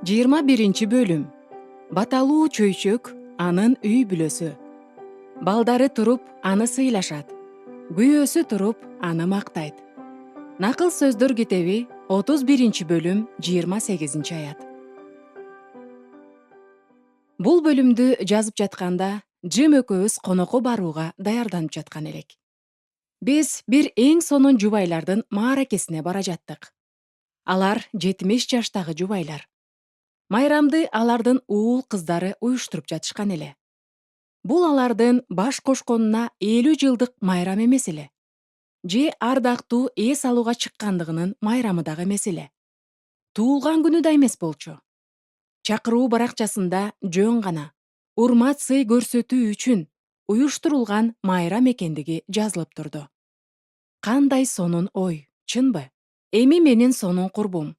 21 бөлүм. Баталуу чөйчөк анын үй бүлөсү. Балдары туруп аны сыйлашат. Күйөөсү туруп аны мактайт. Накыл сөздөр китеби 31 бөлүм 28 аят. Бул бөлүмдү жазып жатканда Джим экөөбүз конокко барууга даярданып жаткан элек. Биз бир эң сонун жубайлардын мааракесине бара жаттык. Алар 70 жаштагы жубайлар. Майрамды алардын уул кыздары уюштуруп жатышкан эле. Бул алардын баш кошконуна 50 жылдык майрам эмес эле. Же ардактуу эс алууга чыккандыгынын майрамы дагы эмес эле. Туулган күнү да эмес болчу. Чакыруу баракчасында жөн гана урмат сый көрсөтүү үчүн уюштурулган майрам экендиги жазылып турду. Кандай сонун ой, чынбы? Эми менин сонун курбум.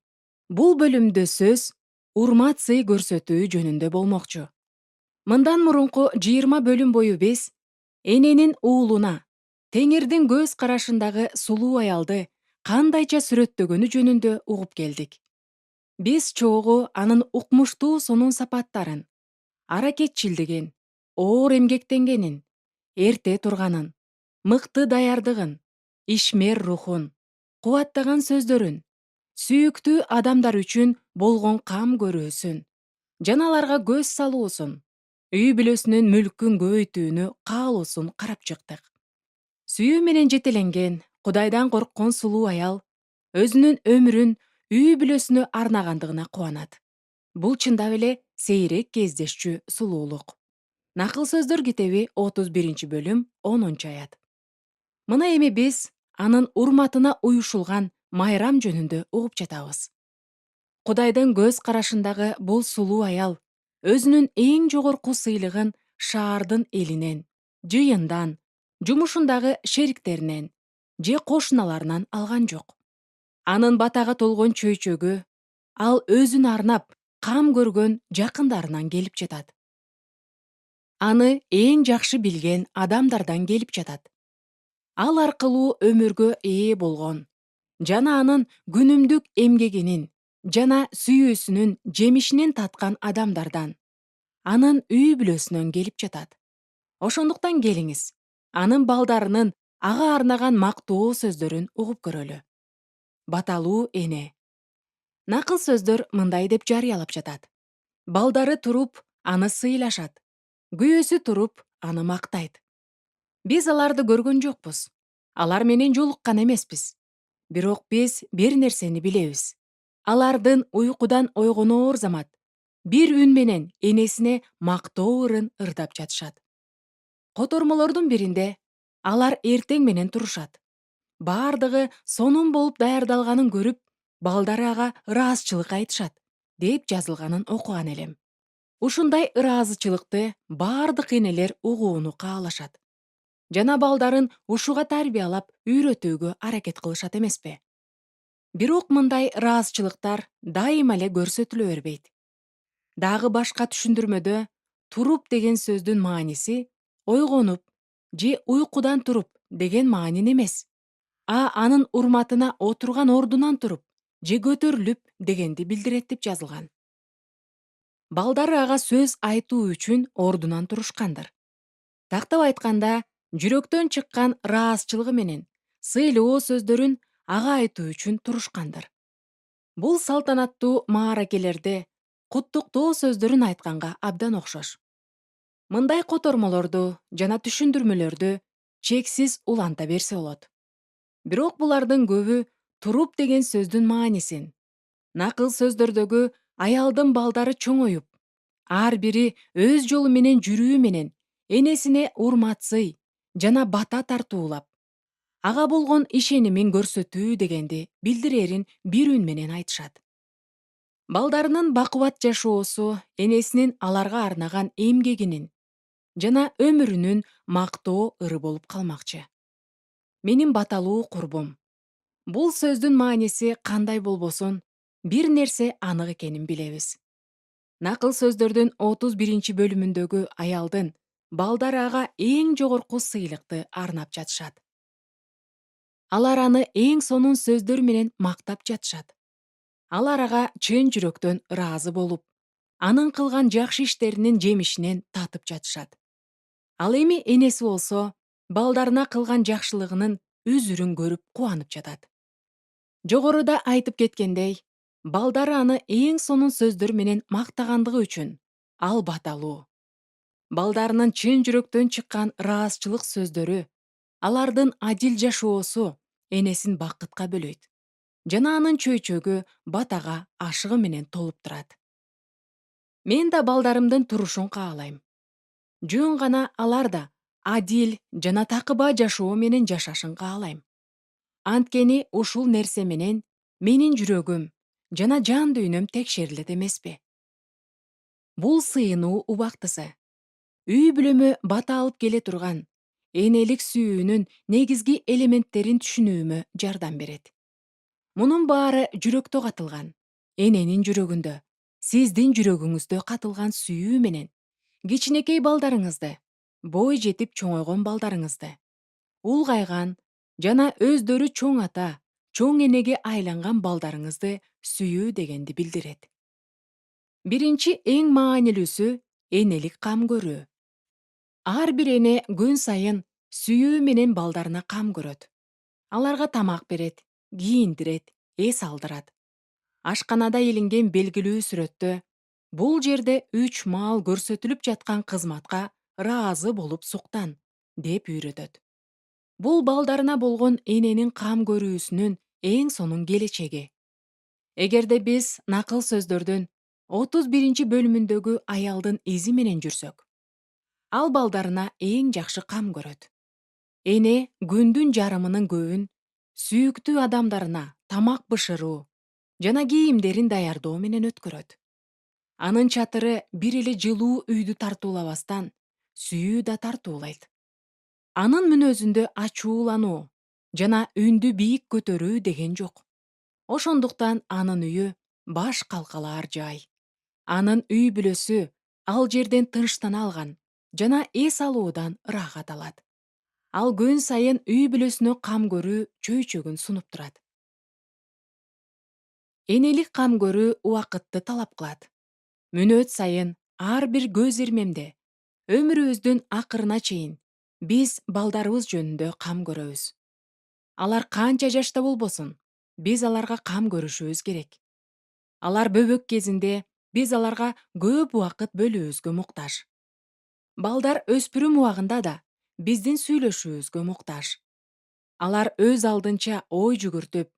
Бул бөлүмдө сөз урмат сый көрсөтүү жөнүндө болмокчу. Мындан мурунку 20 бөлүм бою биз эненин уулуна, Теңирдин көз карашындагы сулуу аялды кандайча сүрөттөгөнү жөнүндө угуп келдик. Биз чогуу анын укмуштуу сонун сапаттарын, аракетчилдигин, оор эмгектенгенин, эрте турганын, мыкты даярдыгын, ишмер рухун, кубаттаган сөздөрүн, сүйүктүү адамдар үчүн болгон кам көрүүсүн, жана аларга көз салуусун, үй бүлөсүнүн мүлкүн көбөйтүүнү каалоосун карап чыктык. Сүйүү менен жетеленген, Кудайдан корккон сулуу аял өзүнүн өмүрүн үй бүлөсүнө арнагандыгына кубанат. Бул чындап эле сейрек кездешчү сулуулук. Накыл сөздөр китеби 31 бөлүм 10 аят. Мына эми биз анын урматына уюшулган майрам жөнүндө угуп жатабыз. Кудайдын көз карашындагы бул сулуу аял өзүнүн эң жогорку сыйлыгын шаардын элинен, жыйындан, жумушундагы шериктеринен же кошуналарынан алган жок. Анын батага толгон чөйчөгү ал өзүн арнап кам көргөн жакындарынан келип жатат. Аны эң жакшы билген адамдардан келип жатат. Ал аркылуу өмүргө ээ болгон жана анын күнүмдүк эмгегинин жана сүйүүсүнүн жемишинен таткан адамдардан, анын үй бүлөсүнөн келип жатат. Ошондуктан келиңиз, анын балдарынын ага арнаган мактоо сөздөрүн угуп көрөлү. Баталуу эне. Накыл сөздөр мындай деп жарыялап жатат. Балдары туруп аны сыйлашат. Күйөөсү туруп аны мактайт. Биз аларды көргөн жокпуз. Алар менен жолуккан эмеспиз. Бирок биз бир нерсени билебиз. Алардын уйкудан ойгоноор замат бир үн менен энесине мактоо ырын ырдап жатышат. Котормолордун биринде алар эртең менен турушат. Бардыгы сонун болуп даярдалганын көрүп, балдары ага ыраазычылык айтышат, деп жазылганын окуган элем. Ушундай ыраазычылыкты бардык энелер угууну каалашат. Жана балдарын ушуга тарбиялап, үйрөтүүгө аракет кылышат эмеспи? Бирок мындай ыраазычылыктар дайыма эле көрсөтүлө бербейт. Дагы башка түшүндүрмөдө туруп деген сөздүн мааниси ойгонуп же уйкудан туруп деген маанини эмес, анын урматына отурган ордунан туруп же көтөрүлүп дегенди билдирет деп жазылган. Балдары ага сөз айтуу үчүн ордунан турушкандыр. Тактап айтканда, жүрөктөн чыккан ыраазычылыгы менен сыйлоо сөздөрүн ага айтуу үчүн турушкандыр. Бул салтанаттуу мааракелерде куттуктоо сөздөрүн айтканга абдан окшош. Мындай котормолорду жана түшүндүрмөлөрдү чексиз уланта берсе болот. Бирок булардын көбү туруп деген сөздүн маанисин, накыл сөздөрдөгү аялдын балдары чоңоюп, ар бири өз жолу менен жүрүү менен энесине урматсый жана бата тартуулап, ага болгон ишенимин көрсөтүү дегенди билдирерин бир үн менен айтышат. Балдарынын бакубат жашоосу энесинин аларга арнаган эмгегинин жана өмүрүнүн мактоо ыры болуп калмакчы. Менин баталуу курбум, бул сөздүн мааниси кандай болбосун, бир нерсе анык экенин билебиз. Накыл сөздөрдүн 31 бөлүмүндөгү аялдын балдары ага эң жогорку сыйлыкты арнап жатышат. Алар аны эң сонун сөздөр менен мактап жатышат. Алар ага чын жүрөктөн ыраазы болуп, анын кылган жакшы иштеринин жемишинен татып жатышат. Ал эми энеси болсо балдарына кылган жакшылыгынын үзүрүн көрүп кубанып жатат. Жогоруда айтып кеткендей, балдары аны эң сонун сөздөр менен мактагандыгы үчүн ал баталуу. Балдарынын чын жүрөктөн чыккан ыраазчылык сөздөрү, алардын адил жашоосу энесин бакытка бөлөйт жана анын чөйчөгү батага ашыгы менен толуп турат. Мен да балдарымдын турушун каалайм. Жөн гана алар да адил жана такыба жашоо менен жашашын каалайм. Анткени ушул нерсе менен менин жүрөгүм жана жан дүйнөм текшерилет эмеспи? Бул сыйынуу убактысы. Үй бүлөмө бата алып келе турган энелик сүйүүнүн негизги элементтерин түшүнүүмө жардам берет. Мунун баары жүрөктө катылган, эненин жүрөгүндө, сиздин жүрөгүңүздө катылган сүйүү менен кичинекей балдарыңызды, бой жетип чоңойгон балдарыңызды, улгайган жана өздөрү чоң ата, чоң энеге айланган балдарыңызды сүйүү дегенди билдирет. Биринчи эң маанилүүсү энелик кам көрүү. Ар бир эне күн сайын сүйүү менен балдарына кам көрөт. Аларга тамак берет, кийиндирет, эс алдырат. Ашканада илинген белгилүү сүрөттө бул жерде 3 маал көрсөтүлүп жаткан кызматка ыраазы болуп суктан деп үйрөтөт. Бул балдарына болгон эненин кам көрүүсүнүн эң сонун келечеги. Эгерде биз накыл сөздөрдүн 31 бөлүмүндөгү аялдын изи менен жүрсөк, ал балдарына эң жакшы кам көрөт. Эне күндүн жарымынын көбүн сүйүктүү адамдарына тамак бышыруу жана кийимдерин даярдоо менен өткөрөт. Анын чатыры бир эле жылуу үйдү тартуулабастан, сүйүү да тартуулайт. Анын мүнөзүндө ачуулануу жана үндү бийик көтөрүү деген жок. Ошондуктан анын үйү баш калкалаар жай. Анын үй бүлөсү ал жерден тынчтана алган жана эс алуудан ырахат алат. Ал күн сайын үй бүлөсүнө кам көрүү чөйчөгүн сунуп турат. Энелик кам көрүү убакытты талап кылат. Мүнөт сайын ар бир көз ирмемде өмүрүбүздүн акырына чейин биз балдарыбыз жөнүндө кам көрөбүз. Алар канча жашта болбосун, биз аларга кам көрүшүбүз керек. Алар бөбөк кезинде биз аларга көп убакыт бөлүүбүзгө муктаж. Балдар өспүрүм убагында да биздин сүйлөшүүбүзгө муктаж. Алар өз алдынча ой жүгүртүп,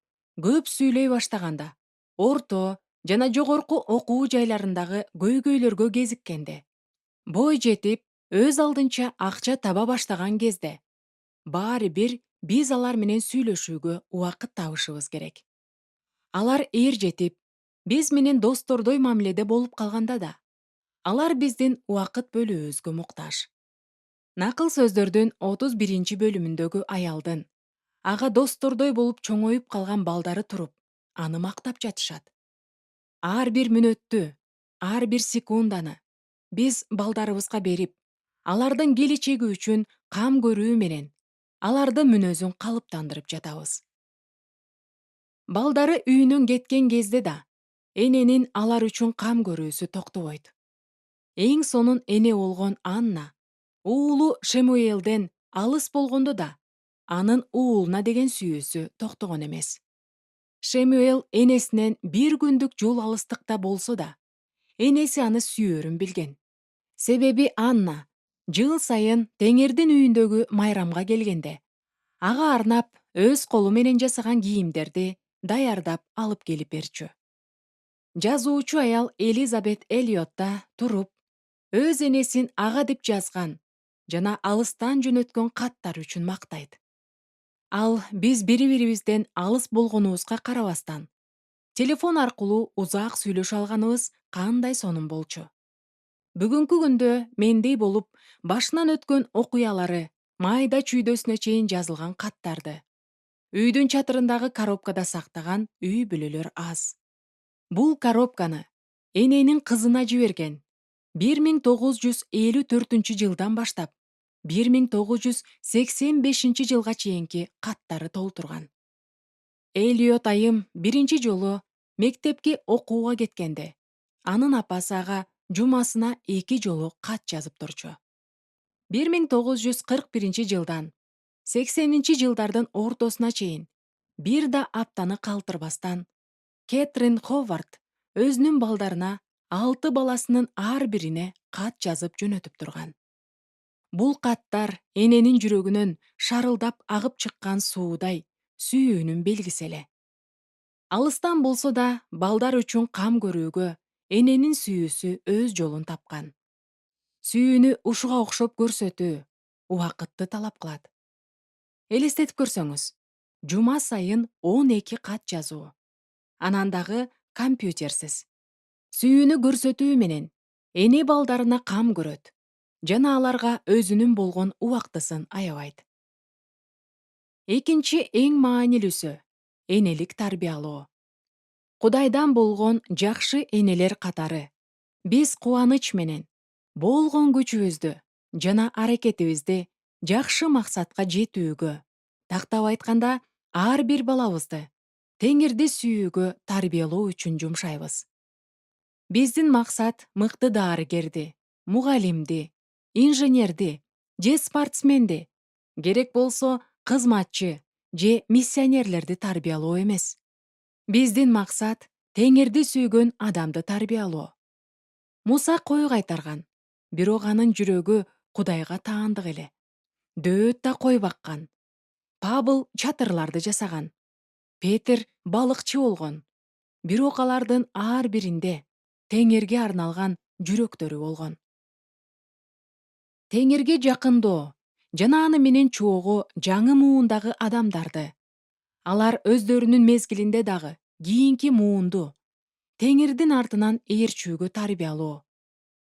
көп сүйлөй баштаганда, орто жана жогорку окуу жайларындагы көйгөйлөргө кезиккенде, бой жетип, өз алдынча акча таба баштаган кезде, баары бир биз алар менен сүйлөшүүгө убакыт табышыбыз керек. Алар эр жетип, биз менен достордой мамиледе болуп калганда да, алар биздин убакыт бөлүүбүзгө муктаж. Накыл сөздөрдүн 31 бөлүмүндөгү аялдын ага достордой болуп чоңоюп калган балдары туруп, аны мактап жатышат. Ар бир мүнөттү, ар бир секунданы биз балдарыбызга берип, алардын келечеги үчүн кам көрүү менен алардын мүнөзүн калыптандырып жатабыз. Балдары үйүнөн кеткен кезде да эненин алар үчүн кам көрүүсү токтобойт. Эң сонун эне болгон Анна уулу Шемуэлден алыс болгондо да анын уулуна деген сүйүүсү токтогон эмес. Шемуэл энесинен бир күндүк жол алыстыкта болсо да, энеси аны сүйөрүн билген. Себеби Анна жыл сайын теңирдин үйүндөгү майрамга келгенде, ага арнап өз колу менен жасаган кийимдерди даярдап алып келип берчү. Жазуучу аял Элизабет Эллиот да туруп, өз энесин ага деп жазган жана алыстан жөнөткөн каттар үчүн мактайт. Ал биз бири-бирибизден алыс болгонубузга карабастан, телефон аркылуу узак сүйлөшө алганыбыз кандай сонун болчу. Бүгүнкү күндө мендей болуп, башынан өткөн окуялары майда чүйдөсүнө чейин жазылган каттарды үйдүн чатырындагы коробкада сактаган үй бүлөлөр аз. Бул коробканы эненин кызына жиберген 1954 жылдан баштап 1985 жылга чейинки каттары толтурган. Эллиот айым биринчи жолу мектепке окууга кеткенде анын апасы ага жумасына 2 жолу кат жазып турчу. 1941 жылдан 80-жылдардын ортосуна чейин бир да аптаны калтырбастан Кэтрин Ховард өзүнүн балдарына 6 баласынын ар бирине кат жазып жөнөтүп турган. Бул каттар эненин жүрөгүнөн шарылдап агып чыккан суудай сүйүүнүн белгиси эле. Алыстан болсо да балдар үчүн кам көрүүгө эненин сүйүүсү өз жолун тапкан. Сүйүүнү ушуга окшоп көрсөтүү убакытты талап кылат. Элестетип көрсөңүз, жума сайын 12 кат жазуу. Анан дагы компьютерсиз. Сүйүүнү көрсөтүү менен эне балдарына кам көрөт жана аларга өзүнүн болгон убактысын аябайт. Экинчи эң маанилүүсү — энелик тарбиялоо. Кудайдан болгон жакшы энелер катары биз кубаныч менен болгон күчүбүздү жана аракетибизди жакшы максатка жетүүгө, тактап айтканда, ар бир балабызды Теңирди сүйүүгө тарбиялоо үчүн жумшайбыз. Биздин максат мыкты дарыгерди, мугалимди, инженерди же спортсменди, керек болсо кызматчы же миссионерлерди тарбиялоо эмес. Биздин максат Теңирди сүйгөн адамды тарбиялоо. Муса кой кайтарган, бирок анын жүрөгү Кудайга таандык эле. Дөөт да кой баккан. Пабыл чатырларды жасаган. Петр балыкчы болгон. Бирок алардын ар биринде Теңирге арналган жүрөктөрү болгон. Теңирге жакындоо жана аны менен чогуу жаңы муундагы адамдарды, алар өздөрүнүн мезгилинде дагы кийинки муунду Теңирдин артынан ээрчүүгө тарбиялоо.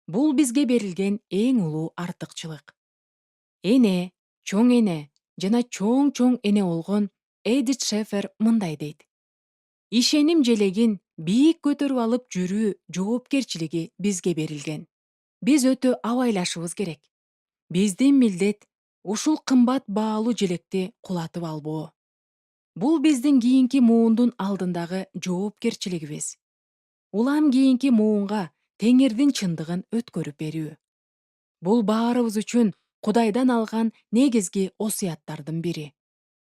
Бул бизге берилген эң улуу артыкчылык. Эне, чоң эне жана чоң эне болгон Эдит Шефер мындай дейт: ишеним желегин бийик көтөрүп алып жүрүү жоопкерчилиги бизге берилген. Биз өтө абайлашыбыз керек. Биздин милдет ушул кымбат баалуу желекти кулатып албоо. Бул биздин кийинки муундун алдындагы жоопкерчилигибиз. Улам кийинки муунга Теңирдин чындыгын өткөрүп берүү. Бул баарыбыз үчүн Кудайдан алган негизги осуяттардын бири.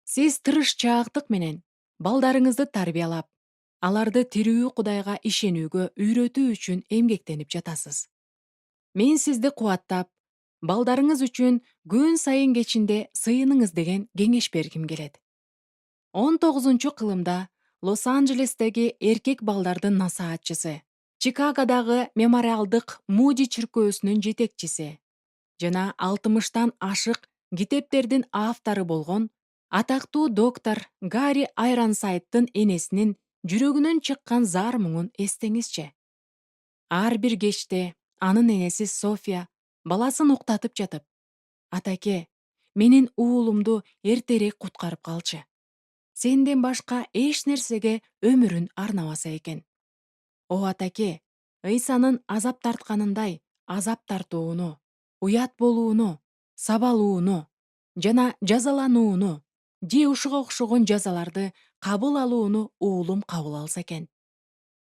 Сиз тырышчаактык менен балдарыңызды тарбиялап, аларды тирүү Кудайга ишенүүгө үйрөтүү үчүн эмгектенип жатасыз. Мен сизди кубаттап, балдарыңыз үчүн күн сайын кечинде сыйыныңыз деген кеңеш бергим келет. 19-кылымда Лос-Анджелестеги эркек балдардын насаатчысы, Чикагодагы мемориалдык Муди чиркөөсүнүн жетекчиси жана 60тан ашык китептердин автору болгон атактуу доктор Гарри Айронсайдтын энесинин жүрөгүнөн чыккан зар муңун эстеңизчи. Ар бир кечте анын энеси София баласын уктатып жатып: «Атаке, менин уулумду эртерээк куткарып калчы. Сенден башка эч нерсеге өмүрүн арнабаса экен. О атаке, Ыйсанын азап тартканындай азап тартууну, уят болууну, сабалууну жана жазаланууну же ушуга окшогон жазаларды кабыл алууну уулум кабыл алса экен.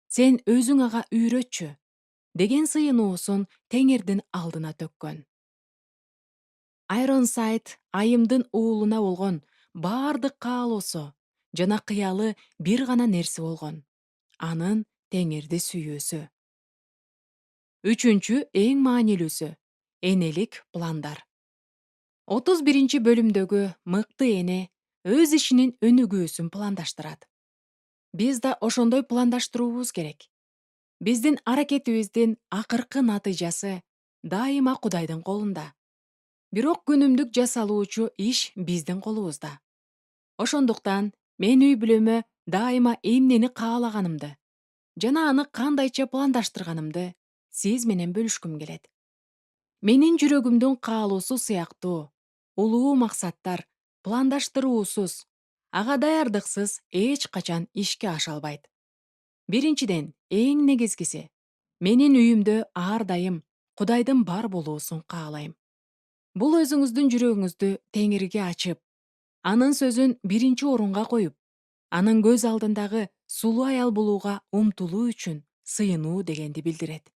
Сен өзүң ага үйрөтчү» деген сыйынуусун Теңирдин алдына төккөн. Айронсайд айымдын уулуна болгон баардык каалоосу жана кыялы бир гана нерсе болгон: анын Теңирди сүйүүсү. Үчүнчү эң маанилүүсү — энелик пландар. 31-бөлүмдөгү мыкты эне өз ишинин өнүгүүсүн пландаштырат. Биз да ошондой пландаштыруубуз керек. Биздин аракетибиздин акыркы натыйжасы дайыма Кудайдын колунда. Бирок күнүмдүк жасалуучу иш биздин колубузда. Ошондуктан мен үй бүлөмө дайыма эмнени каалаганымды жана аны кандайча пландаштырганымды сиз менен бөлүшкүм келет. Менин жүрөгүмдүн каалоосу сыяктуу улуу максаттар пландаштыруусуз, ага даярдыксыз эч качан ишке аша албайт. Биринчиден, эң негизгиси, менин үйүмдө ар дайым Кудайдын бар болуусун каалайм. Бул өзүңүздүн жүрөгүңүздү Теңирге ачып, анын сөзүн биринчи орунга коюп, анын көз алдындагы сулуу аял болууга умтулуу үчүн сыйынуу дегенди билдирет.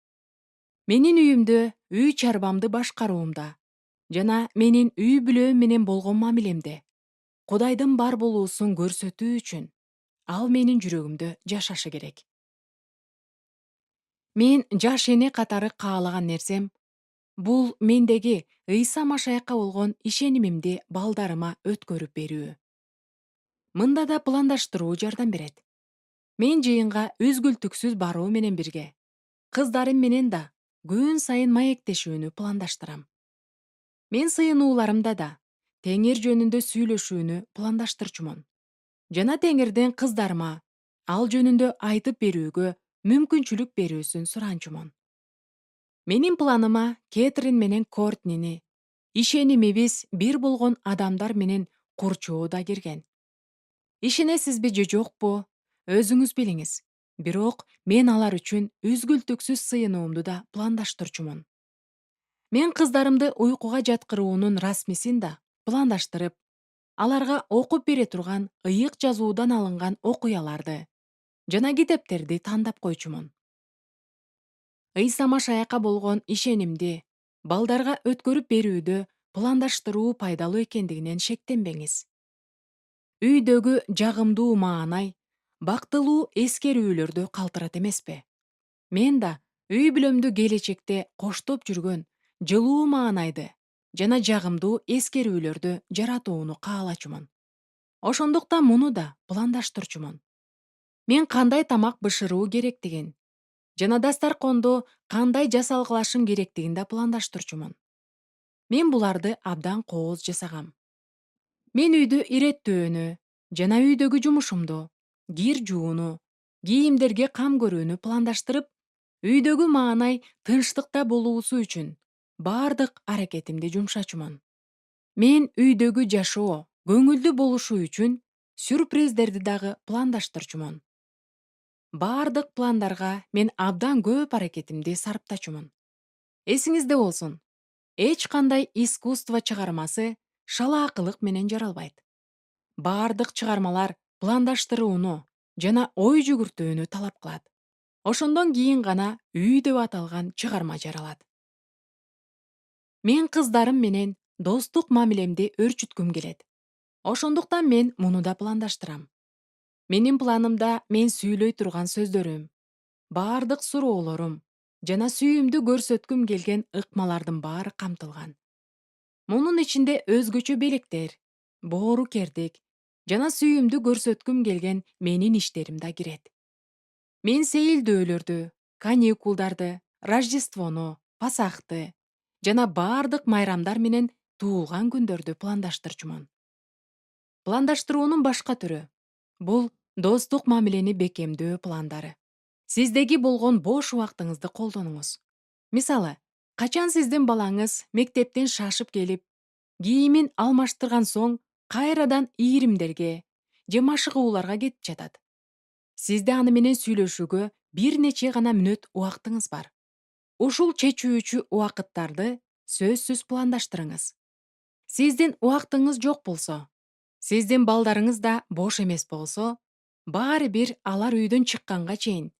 Менин үйүмдө үй чарбамды башкаруумда жана менин үй бүлөм менен болгон мамилемде Кудайдын бар болуусун көрсөтүү үчүн ал менин жүрөгүмдө жашашы керек. Мен жаш эне катары каалаган нерсем бул мендеги Ыйса Машаякка болгон ишенимимди балдарыма өткөрүп берүү. Мында да пландаштыруу жардам берет. Мен жыйынга үзгүлтүксүз баруу менен бирге кыздарым менен да күн сайын маектешүүнү пландаштырам. Мен сыйынууларымда да Теңир жөнүндө сүйлөшүүнү пландаштырчумун. Жана Теңирден кыздарыма ал жөнүндө айтып берүүгө мүмкүнчүлүк берүүсүн суранчумун. Менин планыма Кэтрин менен Кортнини, ишенимибиз бир болгон адамдар менен курчоо да кирген. Ишенесизби же жокпу? Өзүңүз билиңиз. Бирок мен алар үчүн үзгүлтүксүз сыйынуумду да пландаштырчумун. Мен кыздарымды уйкуга жаткыруунун расмисин да пландаштырып, аларга окуп бере турган ыйык жазуудан алынган окуяларды жана китептерди тандап койчумун. Ыйса Машаякка болгон ишенимди балдарга өткөрүп берүүдө пландаштыруу пайдалуу экендигинен шектенбеңиз. Үйдөгү жагымдуу маанай бактылуу эскерүүлөрдө калтырат эмеспи? Мен да үй бүлөмдү келечекте коштоп жүргөн жылуу маанайды жана жагымдуу эскерүүлөрдү жаратууну каалачумун. Ошондуктан муну да пландаштырчумун. Мен кандай тамак бышыруу керектигин жана дастаркондо кандай жасалгылашым керектигин да пландаштырчумун. Мен буларды абдан кооз жасагам. Мен үйдү иреттөөнү жана үйдөгү жумушумду, кир жууну, кийимдерге кам көрүүнү пландаштырып, үйдөгү маанай тынчтыкта болуусу үчүн бардык аракетимди жумшачумун. Мен үйдөгү жашоо көңүлдүү болушу үчүн сюрприздерди дагы пландаштырчумун. Бардык пландарга мен абдан көп аракетимди сарптачумун. Эсиңизде болсун, эч кандай искусство чыгармасы шалаакылык менен жаралбайт. Бардык чыгармалар пландаштырууну жана ой жүгүртүүнү талап кылат. Ошондон кийин гана үй деп аталган чыгарма жаралат. Мен кыздарым менен достук мамилемди өрчүткүм келет. Ошондуктан мен муну да пландаштырам. Менин планымда мен сүйлөй турган сөздөрүм, бардык суроолорум жана сүйүүмдү көрсөткүм келген ыкмалардын баары камтылган. Мунун ичинде өзгөчө белектер, боорукердик жана сүйүүмдү көрсөткүм келген менин иштерим да кирет. Мен сейилдөөлөрдү, каникулдарды, Рождествону, Пасахты жана бардык майрамдар менен туулган күндөрдү пландаштырчумун. Пландаштыруунун башка түрү бул достук мамилени бекемдөө пландары. Сиздеги болгон бош убактыңызды колдонуңуз. Мисалы, качан сиздин балаңыз мектептен шашып келип, кийимин алмаштырган соң кайрадан ийримдерге же машыгууларга кетип жатат. Сизде аны менен сүйлөшүүгө бир нече гана мүнөт убактыңыз бар. Ушул чечүүчү убакыттарды сөзсүз пландаштырыңыз. Сиздин убактыңыз жок болсо, сиздин балдарыңыз да бош эмес болсо, баары бир алар үйдөн чыкканга чейин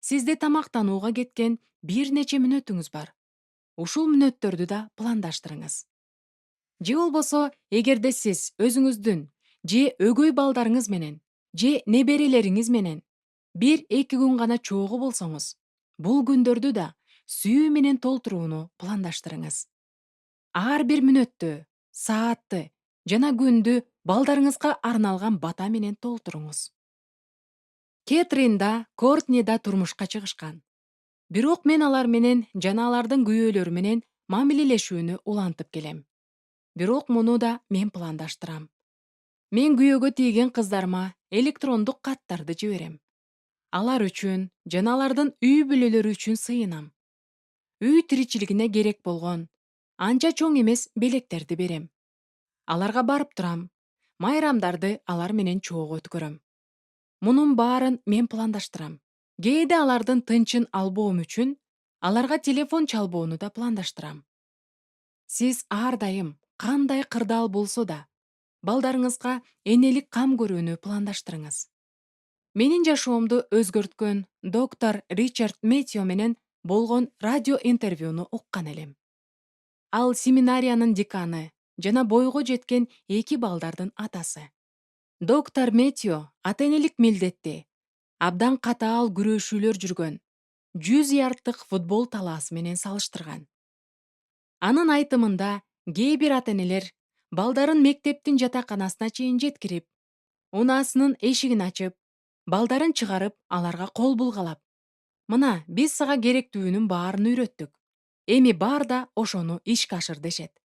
сизде тамактанууга кеткен бир нече мүнөтүңүз бар. Ушул мүнөттөрдү да пландаштырыңыз. Же болбосо, эгерде сиз өзүңүздүн же өгөй балдарыңыз менен, же неберелериңиз менен бир эки күн гана чогуу болсоңуз, бул күндөрдү да сүйүү менен толтурууну пландаштырыңыз. Ар бир мүнөттү, саатты жана күндү балдарыңызга арналган бата менен толтуруңуз. Кэтрин да, Кортни да турмушка чыгышкан. Бирок мен алар менен жана алардын күйөөлөрү менен мамилелешүүнү улантып келем. Бирок муну да мен пландаштырам. Мен күйөөгө тийген кыздарыма электрондук каттарды жиберем. Алар үчүн жана алардын үй бүлөлөрү үчүн сыйынам. Үй тиричилигине керек болгон анча чоң эмес белектерди берем. Аларга барып турам. Майрамдарды алар менен чогуу өткөрөм. Мунун баарын мен пландаштырам. Кээде алардын тынчын албоом үчүн аларга телефон чалбоону да пландаштырам. Сиз ар дайым кандай кырдаал болсо да балдарыңызга энелик кам көрүүнү пландаштырыңыз. Менин жашоомду өзгөрткөн доктор Ричард Метью менен болгон радио интервьюну уккан элем. Ал семинариянын деканы жана бойго жеткен 2 балдардын атасы. Доктор Метью ата энелик милдетти абдан катаал күрөшүүлөр жүргөн 100 ярдтык футбол талаасы менен салыштырган. Анын айтымында кээ бир ата энелер балдарын мектептин жатаканасына чейин жеткирип, унаасынын эшигин ачып, балдарын чыгарып, аларга кол булгалап, мына биз сага керектүүнүн баарын үйрөттүк. Эми бар да ошону ишке ашыр дешет.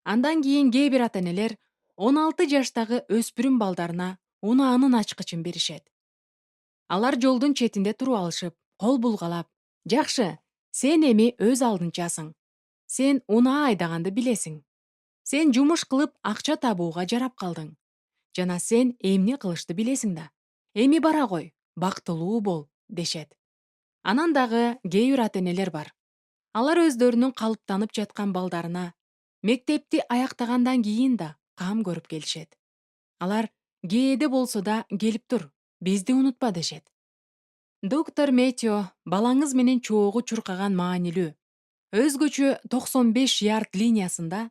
Андан кийин кээ бир ата энелер 16 жаштагы өспүрүм балдарына унаанын ачкычын беришет. Алар жолдун четинде туруп алышып, кол булгалап, жакшы, сен эми өз алдынчасың. Сен унаа айдаганды билесиң. Сен жумуш кылып акча табууга жарап калдың. Жана сен эмне кылышты билесиң да. Эми бара кой, бактылуу бол, дешет. Анан дагы кээ бир ата энелер бар. Алар өздөрүнүн калыптанып жаткан балдарына мектепти аяктагандан кийин да кам көрүп келишет. Алар кээде болсо да келип тур, бизди унутпа дешет. Доктор Метью балаңыз менен чоогу чуркаган маанилүү. Өзгөчө 95 ярд линиясында,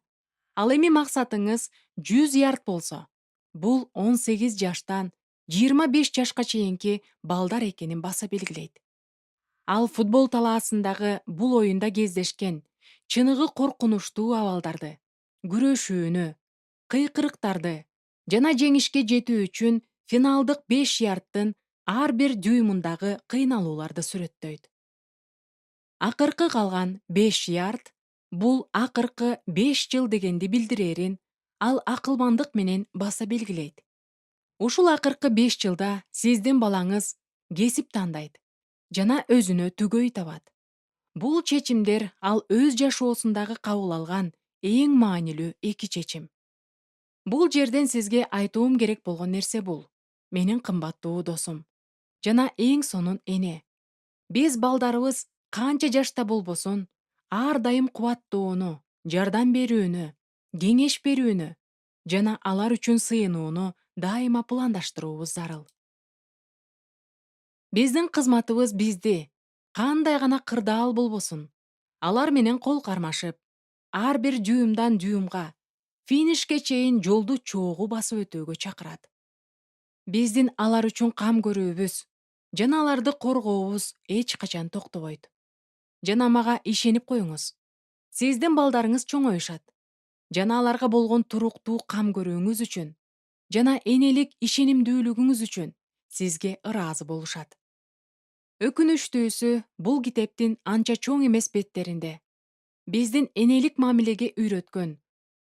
ал эми максатыңыз 100 ярд болсо, бул 18 жаштан 25 жашка чейинки балдар экенин баса белгилейт. Ал футбол талаасындагы бул оюнда кездешкен чыныгы коркунучтуу абалдарды, күрөшүүнү, кыйкырыктарды жана жеңишке жетүү үчүн финалдык 5 ярдтын ар бир дюймундагы кыйналууларды сүрөттөйт. Акыркы калган 5 ярд бул акыркы 5 жыл дегенди билдирерин ал акылмандык менен баса белгилейт. Ушул акыркы 5 жылда сиздин балаңыз кесип тандайт жана өзүнө түгөй табат. Бул чечимдер ал өз жашоосундагы кабыл алган эң маанилүү 2 чечим. Бул жерден сизге айтуум керек болгон нерсе бул. Менин кымбаттуу досум жана эң сонун эне. Биз балдарыбыз канча жашта болбосун, ар дайым кубаттоону, жардам берүүнү, кеңеш берүүнү жана алар үчүн сыйынууну дайыма пландаштыруубуз зарыл. Биздин кызматыбыз бизди кандай гана кырдаал болбосун, алар менен кол кармашып, ар бир дюймдан дюймга, финишке чейин жолду чогуу басып өтүүгө чакырат. Биздин алар үчүн кам көрүүбүз жана аларды коргообуз эч качан токтобойт. Жана мага ишенип коюңуз. Сиздин балдарыңыз чоңоюшат. Жана аларга болгон туруктуу кам көрүүңүз үчүн жана энелик ишенимдүүлүгүңүз үчүн сизге ыраазы болушат. Өкүнүчтүүсү, бул китептин анча чоң эмес беттеринде биздин энелик мамилеге үйрөткөн,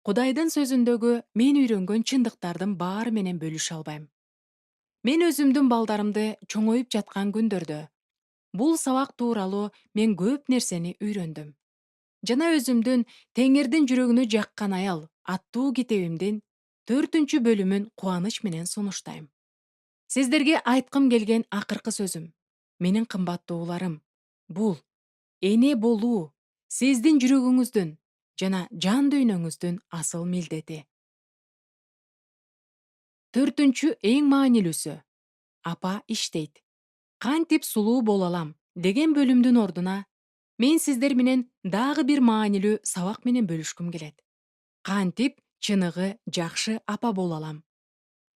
Кудайдын сөзүндөгү мен үйрөнгөн чындыктардын баары менен бөлүшө албайм. Мен өзүмдүн балдарымды чоңоюп жаткан күндөрдө бул сабак тууралуу мен көп нерсени үйрөндүм. Жана өзүмдүн Теңирдин жүрөгүнө жаккан аял аттуу китебимдин 4-бөлүмүн кубаныч менен сунуштайм. Сиздерге айткым келген акыркы сөзүм, менин кымбаттууларым, бул эне болуу сиздин жүрөгүңүздүн жана жан дүйнөңүздүн асыл милдети. 4 эң маанилүүсү. Апа иштейт. Кантип сулуу боло алам деген бөлүмдүн ордуна мен сиздер менен дагы бир маанилүү сабак менен бөлүшкүм келет. Кантип чыныгы жакшы апа боло алам.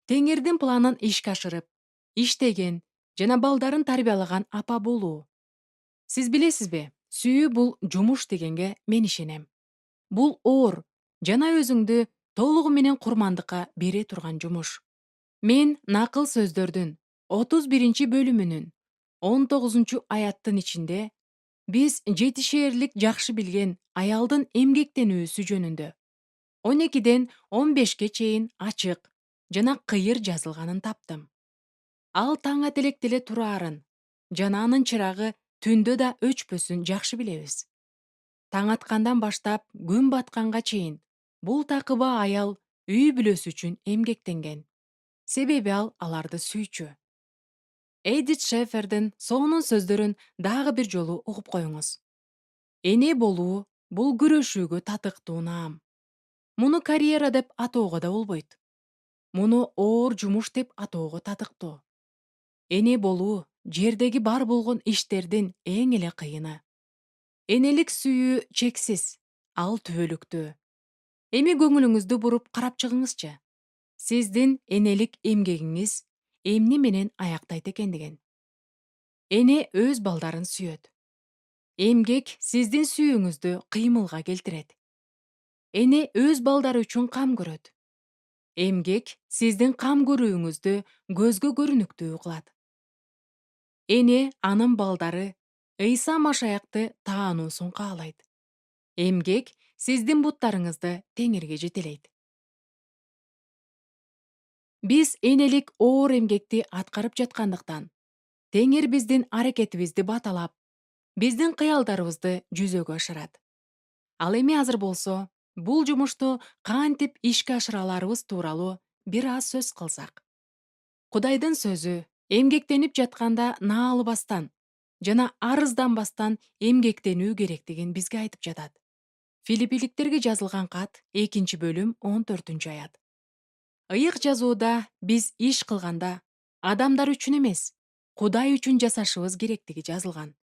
Теңирдин планын ишке ашырып, иштеген жана балдарын тарбиялаган апа болуу. Сиз билесизби, сүйүү бул жумуш дегенге мен ишенем. Бул оор жана өзүңдү толугу менен курмандыкка бере турган жумуш. Мен накыл сөздөрдүн 31-бөлүмүнүн 19-аяттын ичинде биз жетишээрлик жакшы билген аялдын эмгектенүүсү жөнүндө 12-ден 15-ке чейин ачык жана кыйыр жазылганын таптым. Ал таң ателекте эле тураарын жана анын чырагы түндө да өчпөсүн жакшы билебиз. Таң аткандан баштап күн батканга чейин бул такыба аял үй бүлөсү үчүн эмгектенген. Себеби ал аларды сүйчү. Эдит Шефердин сонун сөздөрүн дагы бир жолу угуп коюңуз. Эне болуу бул күрөшүүгө татыктуу наам. Муну карьера деп атоого да болбойт. Муну оор жумуш деп атоого татыктуу. Эне болуу жердеги бар болгон иштердин эң эле кыйыны. Энелик сүйүү чексиз, ал түбөлүктүү. Эми көңүлүңүздү буруп карап чыгыңызчы. Сиздин энелик эмгегиңиз эмне менен аяктайт экендигин. Эне өз балдарын сүйөт. Эмгек сиздин сүйүүңүздү кыймылга келтирет. Эне өз балдары үчүн кам көрөт. Эмгек сиздин кам көрүүңүздү көзгө көрүнүктүү кылат. Эне анын балдары Ыйса Машаякты таануусун каалайт. Эмгек сиздин буттарыңызды теңирге жетелейт. Биз энелик оор эмгекти аткарып жаткандыктан, Теңир биздин аракетибизди баталап, биздин кыялдарыбызды жүзөгө ашырат. Ал эми азыр болсо, бул жумушту кантип ишке ашыра аларыбыз тууралуу бир аз сөз кылсак. Кудайдын сөзү эмгектенип жатканда наалыбастан жана арызданбастан эмгектенүү керектигин бизге айтып жатат. Филиппиликтерге жазылган кат 2-бөлүм 14-аят. Ыйык жазууда биз иш кылганда адамдар үчүн эмес, Кудай үчүн жасашыбыз керектиги жазылган.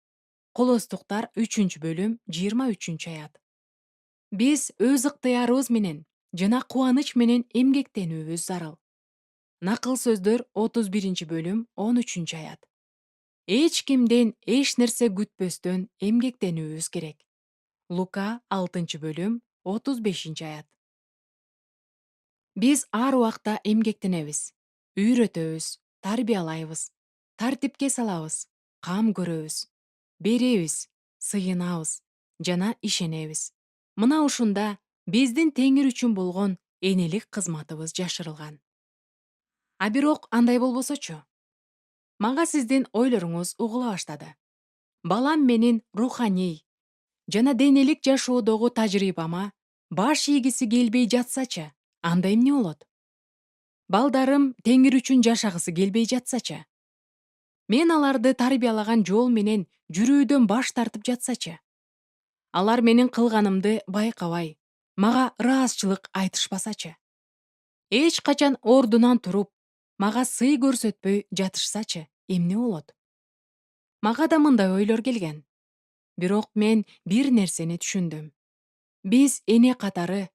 Колостуктар 3-бөлүм 23-аят. Биз өз ыктыярыбыз менен жана кубаныч менен эмгектенүүбүз зарыл. Накыл сөздөр 31-бөлүм 13-аят. Эч кимден эч нерсе күтпөстөн эмгектенүүбүз керек. Лука 6-бөлүм 35-аят. Биз ар убакта эмгектенебиз, үйрөтөбүз, тарбиялайбыз, тартипке салабыз, кам көрөбүз, беребиз, сыйынабыз жана ишенебиз. Мына ушунда биздин Теңир үчүн болгон энелик кызматыбыз жашырылган. А бирок андай болбосочу? Мага сиздин ойлоруңуз угула баштады. Балам менин руханий жана денелик жашоодогу тажрыйбама баш ийгиси келбей жатсачы, анда эмне болот? Балдарым Теңир үчүн жашагысы келбей жатсачы? Мен аларды тарбиялаган жол менен жүрүүдөн баш тартып жатсачы? Алар менин кылганымды байкабай, мага ыраазычылык айтышпасачы? Эч качан ордунан туруп, мага сый көрсөтпөй жатышсачы, эмне болот? Мага да мындай ойлор келген. Бирок мен бир нерсени түшүндүм. Биз эне катары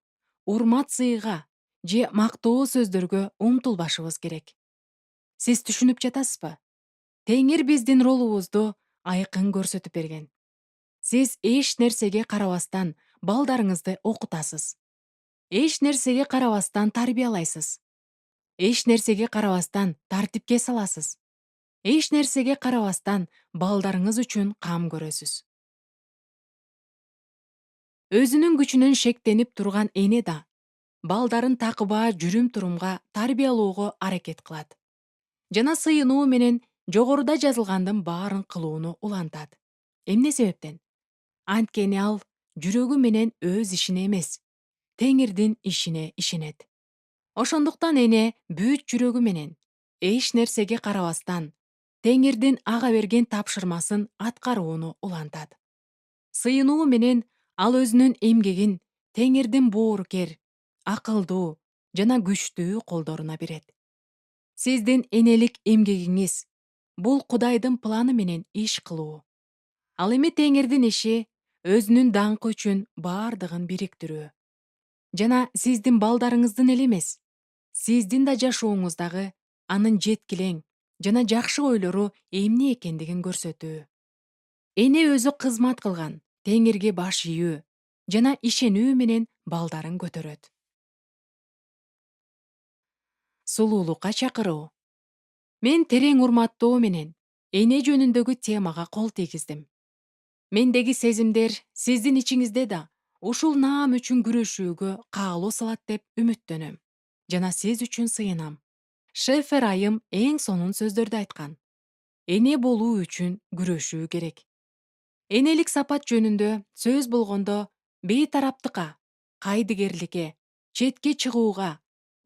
урмат сыйга же мактоо сөздөргө умтулбашыбыз керек. Сиз түшүнүп жатасызбы? Теңир биздин ролубузду айкын көрсөтүп берген. Сиз эч нерсеге карабастан балдарыңызды окутасыз. Эч нерсеге карабастан тарбиялайсыз. Эч нерсеге карабастан тартипке саласыз. Эч нерсеге карабастан балдарыңыз үчүн кам көрөсүз. Өзүнүн күчүнөн шектенип турган эне да балдарын такыбаа жүрүм-турумга тарбиялоого аракет кылат. Жана сыйынуу менен жогоруда жазылгандын баарын кылууну улантат. Эмне себептен? Анткени ал жүрөгү менен өз ишине эмес, Теңирдин ишине ишенет. Ошондуктан эне бүт жүрөгү менен, эч нерсеге карабастан, Теңирдин ага берген тапшырмасын аткарууну улантат. Сыйынуу менен ал өзүнүн эмгегин Теңирдин боорукер, акылдуу жана күчтүү колдоруна берет. Сиздин энелик эмгегиңиз бул Кудайдын планы менен иш кылуу. Ал эми Теңирдин иши өзүнүн даңкы үчүн бардыгын бириктирүү. Жана сиздин балдарыңыздын эле эмес, сиздин да жашооңуздагы анын жеткилең жана жакшы ойлору эмне экендигин көрсөтүү. Эне өзү кызмат кылган, Теңирге баш ийүү жана ишенүү менен балдарын көтөрөт. Сулуулукка чакыруу. Мен терең урматтоо менен эне жөнүндөгү темага кол тийгиздим. Мендеги сезимдер сиздин ичиңизде да ушул наам үчүн күрөшүүгө каалоо салат деп үмүттөнөм жана сиз үчүн сыйынам. Шефер айым эң сонун сөздөрдү айткан. Эне болуу үчүн күрөшүү керек. Энелик сапат жөнүндө сөз болгондо бейтараптыкка, кайдыгерликке, четке чыгууга,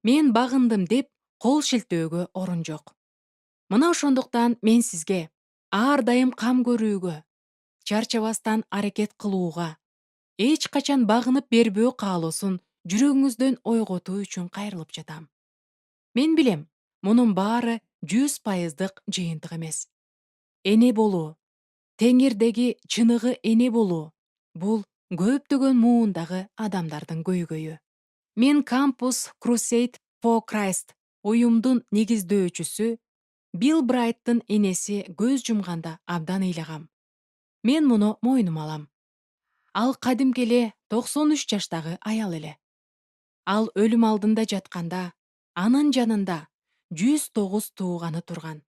мен багындым деп кол шилтөөгө орун жок. Мына ошондуктан мен сизге ар дайым кам көрүүгө, чарчабастан аракет кылууга, эч качан багынып бербөө каалоосун жүрөгүңүздөн ойготуу үчүн кайрылып жатам. Мен билем, мунун баары 100% жыйынтык эмес. Эне болуу, теңирдеги чыныгы эне болуу бул көптөгөн муундагы адамдардын көйгөйү. Мен Campus Crusade for Christ уюмдун негиздөөчүсү Билл Брайттын энеси көз жумганда абдан ыйлагам. Мен муну мойнума алам. Ал кадимки эле 93 жаштагы аял эле. Ал өлүм алдында жатканда, анын жанында 109 тууганы турган.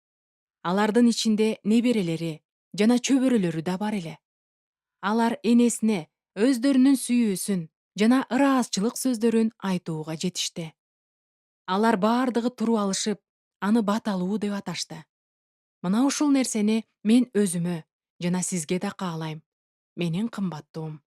Алардын ичинде неберелери жана чөбөрөлөрү да бар эле. Алар энесине өздөрүнүн сүйүүсүн жана ыраазычылык сөздөрүн айтууга жетишти. Алар бардыгы туруп алышып, аны баталуу деп аташты. Мына ушул нерсени мен өзүмө жана сизге да каалайм, менин кымбаттуум.